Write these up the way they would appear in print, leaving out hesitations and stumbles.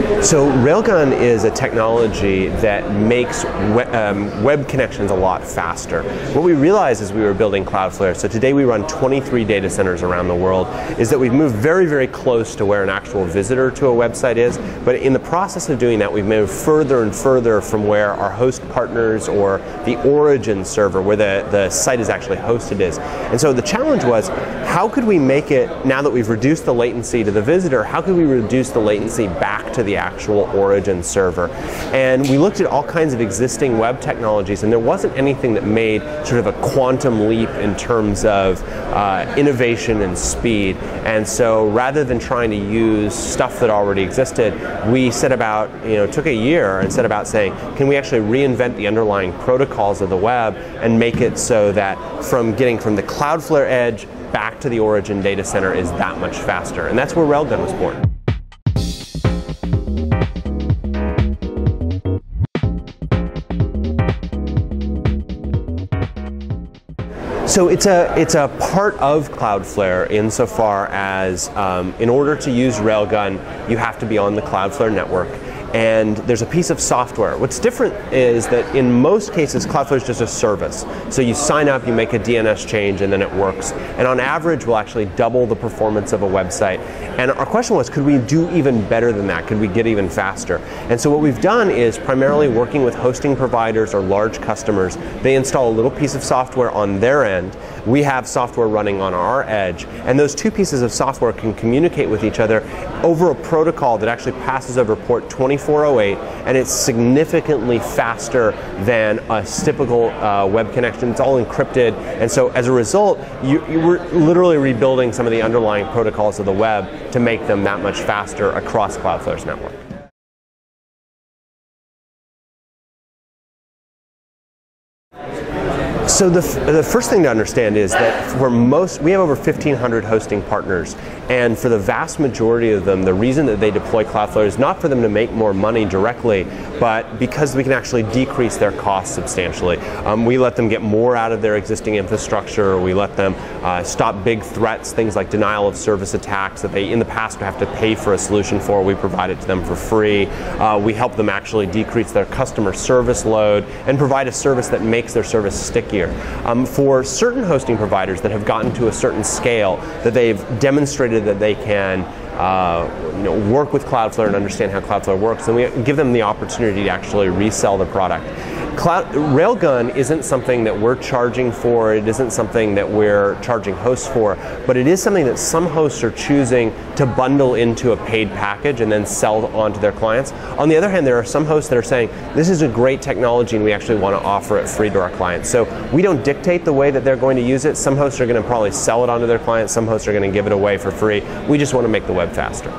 So Railgun is a technology that makes web connections a lot faster. What we realized as we were building CloudFlare, so today we run 23 data centers around the world, is that we've moved very, very close to where an actual visitor to a website is, but in the process of doing that we've moved further and further from where our host partners or the origin server, where the site is actually hosted, is. And so the challenge was, how could we make it, now that we've reduced the latency to the visitor, how could we reduce the latency back to the actual origin server? And we looked at all kinds of existing web technologies, and there wasn't anything that made sort of a quantum leap in terms of innovation and speed. And so rather than trying to use stuff that already existed, we set about, took a year and set about saying, can we actually reinvent the underlying protocols of the web and make it so that from getting from the CloudFlare edge back to the origin data center is that much faster. And that's where Railgun was born. So it's a part of CloudFlare insofar as in order to use Railgun, you have to be on the CloudFlare network. And there's a piece of software. What's different is that in most cases, CloudFlare is just a service. So you sign up, you make a DNS change, and then it works. And on average, we'll actually double the performance of a website. And our question was, could we do even better than that? Could we get even faster? And so what we've done is primarily working with hosting providers or large customers. They install a little piece of software on their end. We have software running on our edge. And those two pieces of software can communicate with each other over a protocol that actually passes over port 2408, and it's significantly faster than a typical web connection. It's all encrypted, and so as a result, we're literally rebuilding some of the underlying protocols of the web to make them that much faster across Cloudflare's network. So the first thing to understand is that we have over 1,500 hosting partners, and for the vast majority of them, the reason that they deploy Cloudflare is not for them to make more money directly, but because we can actually decrease their costs substantially. We let them get more out of their existing infrastructure. We let them stop big threats, things like denial of service attacks that they in the past would have to pay for a solution for. We provide it to them for free. We help them actually decrease their customer service load and provide a service that makes their service stickier. For certain hosting providers that have gotten to a certain scale, that they've demonstrated that they can work with Cloudflare and understand how Cloudflare works, and we give them the opportunity to actually resell the product. Railgun isn't something that we're charging for, it isn't something that we're charging hosts for, but it is something that some hosts are choosing to bundle into a paid package and then sell on to their clients. On the other hand, there are some hosts that are saying, this is a great technology and we actually want to offer it free to our clients. So we don't dictate the way that they're going to use it. Some hosts are going to probably sell it onto their clients, some hosts are going to give it away for free. We just want to make the web faster.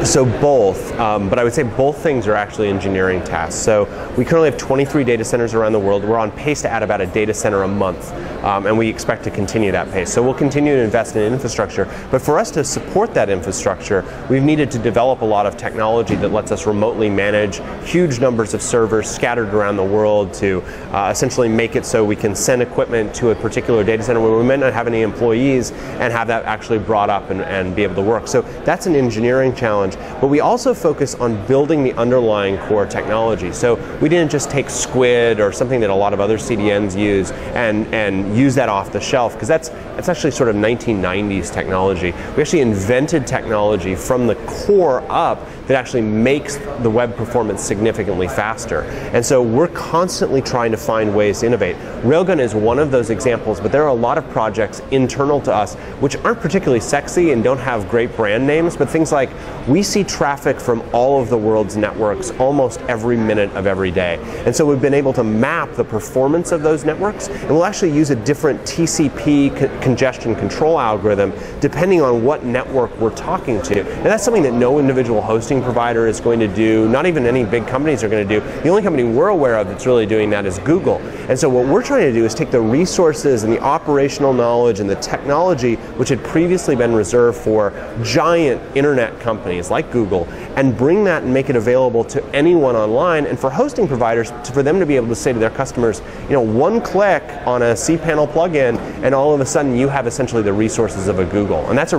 So both, but I would say both things are actually engineering tasks. So we currently have 23 data centers around the world. We're on pace to add about a data center a month, and we expect to continue that pace. So we'll continue to invest in infrastructure, but for us to support that infrastructure, we've needed to develop a lot of technology that lets us remotely manage huge numbers of servers scattered around the world to essentially make it so we can send equipment to a particular data center where we might not have any employees and have that actually brought up and be able to work. So that's an engineering challenge, but we also focus on building the underlying core technology. So we didn't just take Squid or something that a lot of other CDNs use and use that off the shelf, because that's actually sort of 1990s technology. We actually invented technology from the core up that actually makes the web performance significantly faster. And so we're constantly trying to find ways to innovate. Railgun is one of those examples, but there are a lot of projects internal to us which aren't particularly sexy and don't have great brand names, but things like we see traffic from all of the world's networks almost every minute of every day. And so we've been able to map the performance of those networks, and we'll actually use a different TCP congestion control algorithm depending on what network we're talking to. And that's something that no individual hosting provider is going to do, not even any big companies are going to do. The only company we're aware of that's really doing that is Google. And so what we're trying to do is take the resources and the operational knowledge and the technology which had previously been reserved for giant internet companies companies like Google and bring that and make it available to anyone online, and for hosting providers, for them to be able to say to their customers, you know, one click on a cPanel plugin and all of a sudden you have essentially the resources of a Google. And that's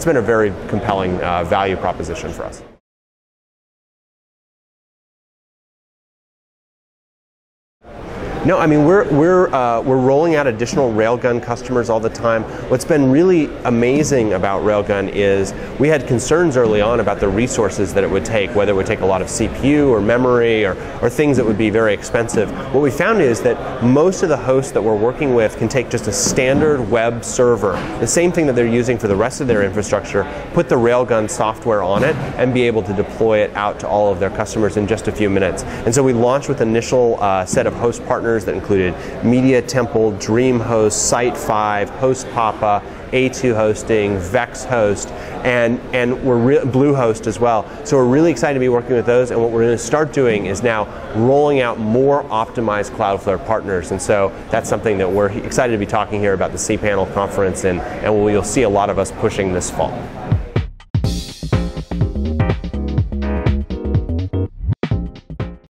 been a very compelling value proposition for us. No, I mean we're rolling out additional Railgun customers all the time. What's been really amazing about Railgun is we had concerns early on about the resources that it would take, whether it would take a lot of CPU or memory or things that would be very expensive. What we found is that most of the hosts that we're working with can take just a standard web server, the same thing that they're using for the rest of their infrastructure, put the Railgun software on it, and be able to deploy it out to all of their customers in just a few minutes. And so we launched with an initial set of host partners that included Media Temple, DreamHost, Site5, HostPapa, A2 Hosting, Vex Host, and we're Bluehost as well. So we're really excited to be working with those, and what we're going to start doing is now rolling out more optimized CloudFlare partners, and so that's something that we're excited to be talking here about the cPanel conference, and you'll see a lot of us pushing this fall.